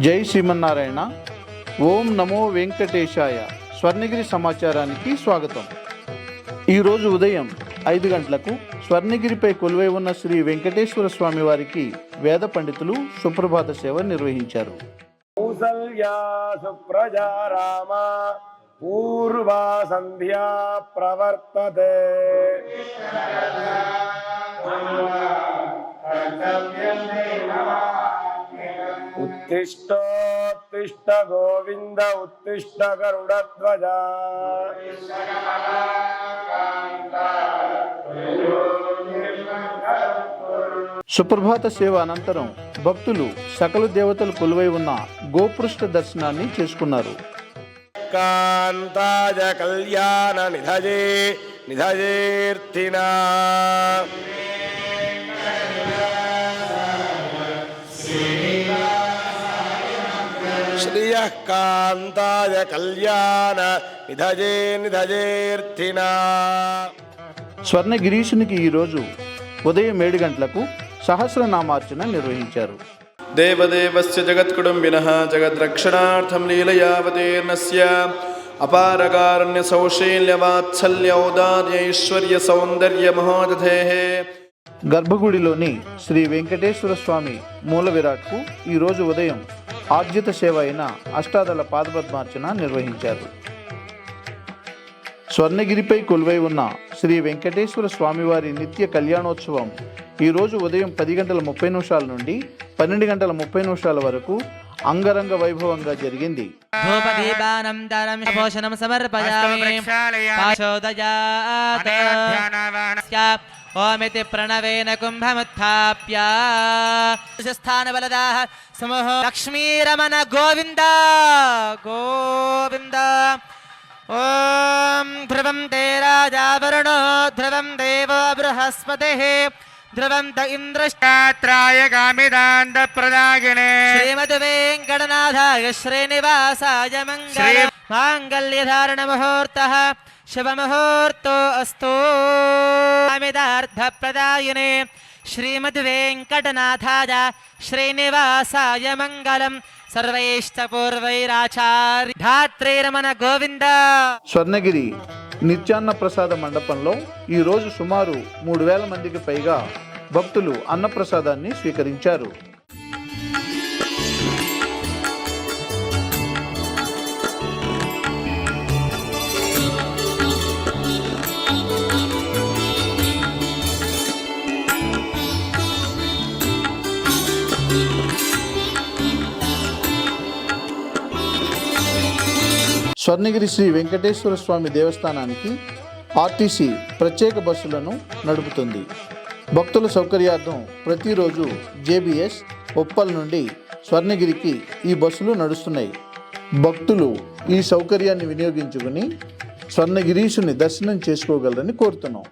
జై శ్రీమన్నారాయణ. ఓం నమో వెంకటేశాయ. స్వర్ణగిరి సమాచారానికి స్వాగతం. ఈరోజు ఉదయం 5 గంటలకు స్వర్ణగిరిపై కొలువై ఉన్న శ్రీ వెంకటేశ్వర స్వామి వారికి వేద పండితులు సుప్రభాత సేవ నిర్వహించారు. కౌసల్యా సుప్రజా రామ పూర్వా సంధ్యా ప్రవర్తతే. ఉత్తిష్టోత్తిష్ట గోవింద ఉత్తిష్ట గరుడధ్వజ. సుప్రభాత సేవ అనంతరం భక్తులు సకల దేవతలు కొలువై ఉన్న గోపృష్ఠ దర్శనాన్ని చేసుకున్నారు. కాంతాజ కళ్యాణ నిధజే నిధజేర్థినా. శ్రియః కాంతాయ కళ్యాణ నిధజే నిధజేర్థినా. స్వర్ణగిరీశునికి ఈరోజు ఉదయం 7 గంటలకు సహస్రనామార్చన నిర్వహించారు. దేవదేవస్య జగత్కుటుంబినః జగద్రక్షణార్థం లీలయావతీర్ణస్య అపారకారుణ్య సౌశీల్య వాత్సల్య ఔదార్య ఐశ్వర్య సౌందర్య మహోదధేః. గర్భగుడిలోని శ్రీ వెంకటేశ్వర స్వామి మూల విరాట్కు ఈరోజు ఉదయం ఆర్జిత సేవ అయిన అష్టాదళ పాదపద్మార్చన నిర్వహించారు. స్వర్ణగిరిపై కొలువై ఉన్న శ్రీ వెంకటేశ్వర స్వామివారి నిత్య కళ్యాణోత్సవం ఈరోజు ఉదయం 10:30 నుండి 12:30 వరకు అంగరంగ వైభవంగా జరిగింది. ఓమితి ప్రణవేన కుంభముత్థాప్య స్థానబలదాః సమూహ లక్ష్మీరమణ గోవింద గోవింద. ఓం ధ్రువం తే రాజా వరుణో ధ్రువం దేవో బృహస్పతిః ధ్రువం త ఇంద్రశ్చాత్రాయ కామిదాంత ప్రదాగినే. శ్రీమద్ వెంకటనాథాయ శ్రీనివాసాయ మంగళం. మాంగళ్యధారణ ముహూర్తః శుభముహూర్తో అస్తు. కామిదార్థప్రదాయినే శ్రీమద్ వెంకటనాథాయ శ్రీనివాసాయ మంగళం. సర్వైష్ట పూర్వైరాచార్య ధాత్రేరమణ గోవింద. స్వర్ణగిరి నిత్యాన్న ప్రసాద మండపంలో ఈరోజు సుమారు 3000 మందికి పైగా భక్తులు అన్నప్రసాదాన్ని స్వీకరించారు. స్వర్ణగిరి శ్రీ వెంకటేశ్వర స్వామి దేవస్థానానికి ఆర్టీసీ ప్రత్యేక బస్సులను నడుపుతుంది. భక్తుల సౌకర్యార్థం ప్రతిరోజు జేబీఎస్ ఉప్పల్ నుండి స్వర్ణగిరికి ఈ బస్సులు నడుస్తున్నాయి. భక్తులు ఈ సౌకర్యాన్ని వినియోగించుకుని స్వర్ణగిరీశుని దర్శనం చేసుకోగలరని కోరుతున్నాం.